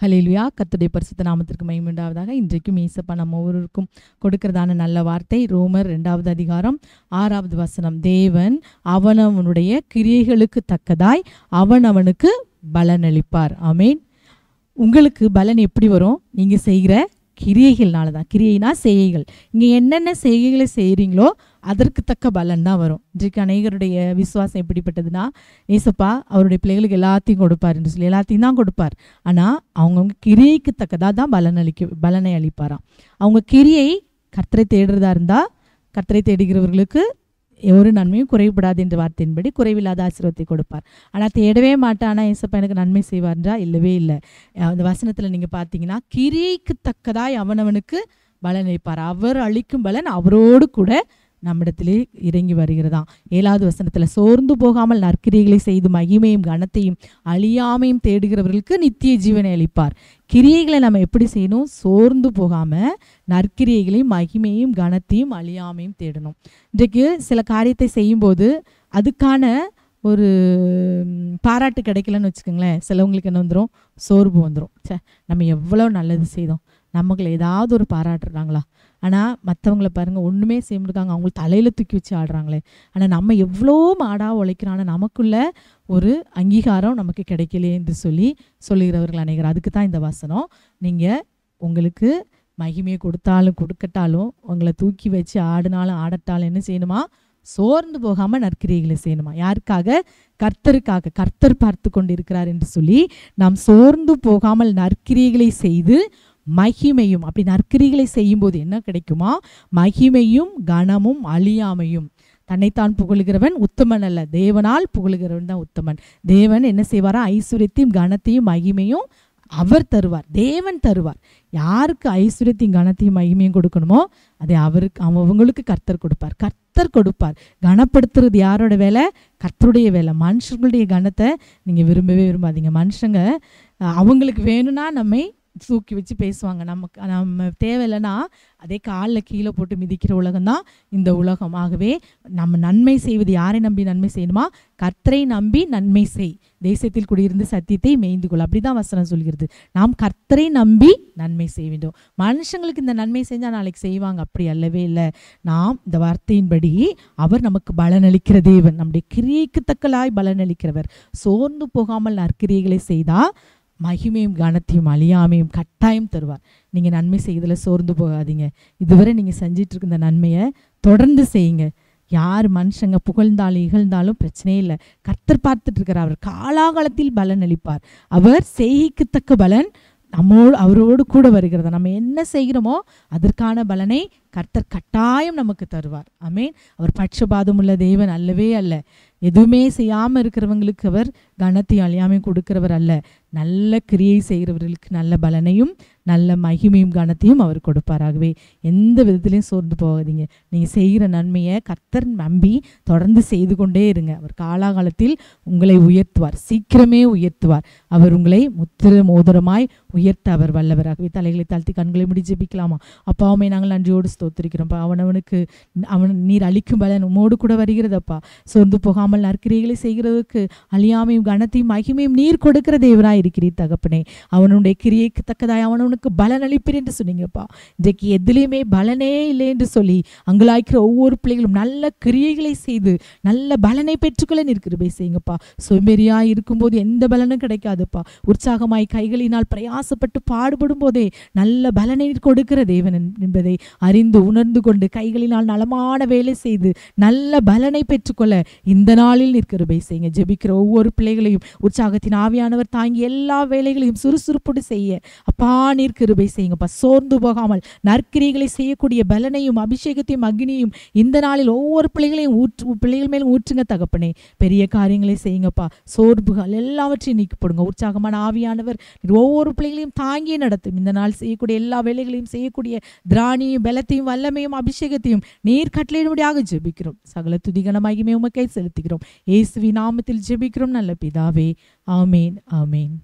ஹல்லேலூயா. கர்த்தருடைய பரிசுத்த நாமத்திற்கு மகிமை உண்டாவதாக. இன்றைக்கும் இயேசப்பா நம்ம ஒவ்வொருவருக்கும் கொடுக்கிறதான நல்ல வார்த்தை ரோமர் 2வது அதிகாரம் 6வது வசனம். தேவன் அவனவனுடைய கிரியைகளுக்கு தக்கதாய் அவனவனுக்கு பலனளிப்பார். ஆமேன். உங்களுக்கு பலன் எப்படி வரும்? நீங்கள் செய்கிற கிரியைகள்னால தான். கிரியைனா செய்கைகள். இங்கே என்னென்ன செய்கைகளை செய்கிறீங்களோ அதற்கு தக்க பலன் தான் வரும். இன்றைக்கு அநேகருடைய விசுவாசம் எப்படிப்பட்டதுன்னா, ஏசப்பா அவருடைய பிள்ளைகளுக்கு எல்லாத்தையும் கொடுப்பார் என்று சொல்லி எல்லாத்தையும் தான் கொடுப்பார். ஆனால் அவங்கவுங்க கிரியைக்கு தக்கதாக தான் பலனை அளிப்பாராம். அவங்க கிரியை கர்த்தரை தேடுறதா இருந்தால் கர்த்தரை தேடுகிறவர்களுக்கு ஒரு நன்மையும் குறைபடாது என்ற வார்த்தையின்படி குறைவில்லாத ஆசீர்வாதத்தை கொடுப்பார். ஆனால் தேடவே மாட்டேன், ஆனால் ஏசப்பா எனக்கு நன்மை செய்வார்ன்றா இல்லவே இல்லை. அந்த வசனத்தில் நீங்கள் பார்த்தீங்கன்னா, கிரியைக்கு தக்கதாய் அவனவனுக்கு பலன் அளிப்பார். அவர் அளிக்கும் பலன் அவரோடு கூட நம்மிடத்திலே இறங்கி வருகிறதாம். 7வது வசனத்தில், சோர்ந்து போகாமல் நற்கிரியைகளை செய்து மகிமையும் கனத்தையும் அழியாமையும் தேடுகிறவர்களுக்கு நித்திய ஜீவனை அளிப்பார். கிரியைகளை நம்ம எப்படி செய்யணும்? சோர்ந்து போகாமல் நற்கிரியைகளையும் மகிமையும் கனத்தையும் அழியாமையும் தேடணும். இன்றைக்கு சில காரியத்தை செய்யும்போது அதுக்கான ஒரு பாராட்டு கிடைக்கலன்னு வச்சுக்கோங்களேன், சிலவங்களுக்கு என்ன வந்துடும்? சோர்வு வந்துடும். நம்ம எவ்வளோ நல்லது செய்தோம், நமக்குள்ள ஏதாவது ஒரு பாராட்டுறாங்களா? ஆனால் மற்றவங்களை பாருங்கள், ஒன்றுமே செய்ய முடியாங்க, அவங்களுக்கு தலையில் தூக்கி வச்சு ஆடுறாங்களே. ஆனால் நம்ம எவ்வளோ மாடாக உழைக்கிறோம், ஆனால் நமக்குள்ள ஒரு அங்கீகாரம் நமக்கு கிடைக்கலே என்று சொல்லுகிறவர்கள் அநேகர். அதுக்கு தான் இந்த வசனம். நீங்கள் உங்களுக்கு மகிமையை கொடுத்தாலும் கொடுக்கட்டாலும், உங்களை தூக்கி வச்சு ஆடினாலும் ஆடட்டாலும் என்ன செய்யணுமா? சோர்ந்து போகாமல் நற்கிரியைகளை செய்யணுமா? யாருக்காக? கர்த்தருக்காக. கர்த்தர் பார்த்து கொண்டு இருக்கிறார் என்று சொல்லி நாம் சோர்ந்து போகாமல் நற்கிரியைகளை செய்து மகிமையும், அப்படி நற்கிரியைகளை செய்யும்போது என்ன கிடைக்குமா? மகிமையும் கனமும் அழியாமையும். தன்னைத்தான் புகழுகிறவன் உத்தமன் அல்ல, தேவனால் புகழுகிறவன் தான் உத்தமன். தேவன் என்ன செய்வாரா? ஐஸ்வர்யத்தையும் கனத்தையும் மகிமையும் அவர் தருவார். தேவன் தருவார். யாருக்கு ஐஸ்வர்யத்தையும் கனத்தையும் மகிமையும் கொடுக்கணுமோ அதை அவங்களுக்கு கர்த்தர் கொடுப்பார். கர்த்தர் கொடுப்பார். கனப்படுத்துறது யாரோட வேலை? கர்த்தருடைய வேலை. மனுஷங்களுடைய கனத்தை நீங்கள் விரும்பவே விரும்பாதீங்க. மனுஷங்க அவங்களுக்கு வேணும்னா நம்மை தூக்கி வச்சு பேசுவாங்க. நம்ம தேவையில்லைன்னா அதே காலில் கீழே போட்டு மிதிக்கிற உலகம்தான் இந்த உலகம். ஆகவே நம்ம நன்மை செய்வது யாரை நம்பி நன்மை செய்யணுமா? கர்த்தரை நம்பி நன்மை செய், தேசத்தில் குடியிருந்து சத்தியத்தை மேய்ந்து கொள். அப்படிதான் வசனம் சொல்கிறது. நாம் கர்த்தரை நம்பி நன்மை செய்ய வேண்டும். மனுஷங்களுக்கு இந்த நன்மை செஞ்சால் நாளைக்கு செய்வாங்க, அப்படி அல்லவே இல்லை. நாம் இந்த வார்த்தையின்படி அவர் நமக்கு பலனளிக்கிற தேவன், நம்முடைய கிரியைக்கு தக்கலாய் பலனளிக்கிறவர். சோர்ந்து போகாமல் நற்கிரியைகளை செய்தால் மகிமையும் கனத்தையும் அழியாமையும் கட்டாயம் தருவார். நீங்கள் நன்மை செய்வதில் சோர்ந்து போகாதீங்க. இதுவரை நீங்கள் செஞ்சிட்டு இருக்க இந்த நன்மையை தொடர்ந்து செய்யுங்க. யார் மனுஷங்க புகழ்ந்தாலும் இகழ்ந்தாலும் பிரச்சனையே இல்லை. கர்த்தர் பார்த்துட்டு இருக்கிறார். அவர் காலாகாலத்தில் பலன் அளிப்பார். அவர் செய்கைக்கு தக்க பலன் அவரோடு கூட வருகிறதா. நம்ம என்ன செய்கிறோமோ அதற்கான பலனை கர்த்தர் கட்டாயம் நமக்கு தருவார். ஆமேன். அவர் பட்சபாதம் உள்ள தேவன் அல்லவே அல்ல. எதுவுமே செய்யாமல் இருக்கிறவங்களுக்கு அவர் கனத்தையும் அழியாமையும் கொடுக்கிறவர் அல்ல. நல்ல கிரியை செய்கிறவர்களுக்கு நல்ல பலனையும் நல்ல மகிமையும் கனத்தையும் அவர் கொடுப்பாராகவே எந்த விதத்திலையும் சோர்ந்து போகாதீங்க. நீங்கள் செய்கிற நன்மையை கர்த்தர் நம்பி தொடர்ந்து செய்து கொண்டே இருங்க. அவர் காலாகாலத்தில் உங்களை உயர்த்துவார், சீக்கிரமே உயர்த்துவார். அவர் உங்களை முத்திர மோதிரமாய் உயர்த்த அவர் வல்லவராகவே. தலைகளை தாழ்த்தி கண்களை முடி ஜெபிக்கலாமா? அப்பாவுமே நாங்கள் நன்றியோடு ஸ்தோத்திரிக்கிறோம்ப்பா. அவன் நீர் அளிக்கும் பலன் உம்மோடு கூட வருகிறதப்பா. சோர்ந்து போகாமல் நற்கிரியைகளை செய்கிறதுக்கு அழியாமையும் கனத்தையும் மகிமையும் நீர் கொடுக்கிற தேவராய் இருக்கிறீர் தகப்பனே. அவனுடைய கிரியைக்கு தக்கதாய் அவனுக்கு பலன் அளிப்பீர் என்று சொன்னீங்கப்பா. இன்றைக்கு எதிலையுமே பலனே இல்லை என்று சொல்லி அங்கலாய்க்கிற ஒவ்வொரு பிள்ளைகளும் நல்ல கிரியைகளை செய்து நல்ல பலனை பெற்றுக்கொள்ள நிற்கிறபே செய்யுங்கப்பா. சோம்பேறியாய் இருக்கும்போது எந்த பலனும் கிடைக்காதுப்பா. உற்சாகமாய் கைகளினால் பிரயாசப்பட்டு பாடுபடும் போதே நல்ல பலனை கொடுக்கிற தேவன் என்பதை அறிந்து உணர்ந்து கொண்டு கைகளினால் நலமான வேலை செய்து நல்ல பலனை பெற்றுக்கொள்ள இந்த நாளில் நிற்கிறபே செய்யுங்க. ஜெபிக்கிற ஒவ்வொரு பிள்ளைகளையும் உற்சாகத்தின் ஆவியானவர் தாங்கி எல்லா வேலைகளையும் சுறுசுறுப்போடு செய்ய அப்பா நீர் கிருபை செய்யுங்கப்பா. சோர்ந்து போகாமல் நற்கிரியைகளை செய்யக்கூடிய பலனையும் அபிஷேகத்தையும் அக்னியும் இந்த நாளில் ஒவ்வொரு பிள்ளைகள் மேலும் ஊற்றுங்க தகப்பனே. பெரிய காரியங்களை செய்யுங்கப்பா. சோர்வுகள் எல்லாவற்றையும் நீக்கப்படுங்க. உற்சாகமான ஆவியானவர் ஒவ்வொரு பிள்ளைகளையும் தாங்கியே நடத்தும். இந்த நாள் செய்யக்கூடிய எல்லா வேலைகளையும் செய்யக்கூடிய திராணியும் பலத்தையும் வல்லமையும் அபிஷேகத்தையும் நீர் கட்டளையிடும்படியாக ஜெபிக்கிறோம். சகல துதிகன மகிமை உமக்கே செலுத்துகிறோம். இயேசுவின் நாமத்தில் ஜெபிக்கிறோம் நல்ல பிதாவே. ஆமேன், ஆமேன்.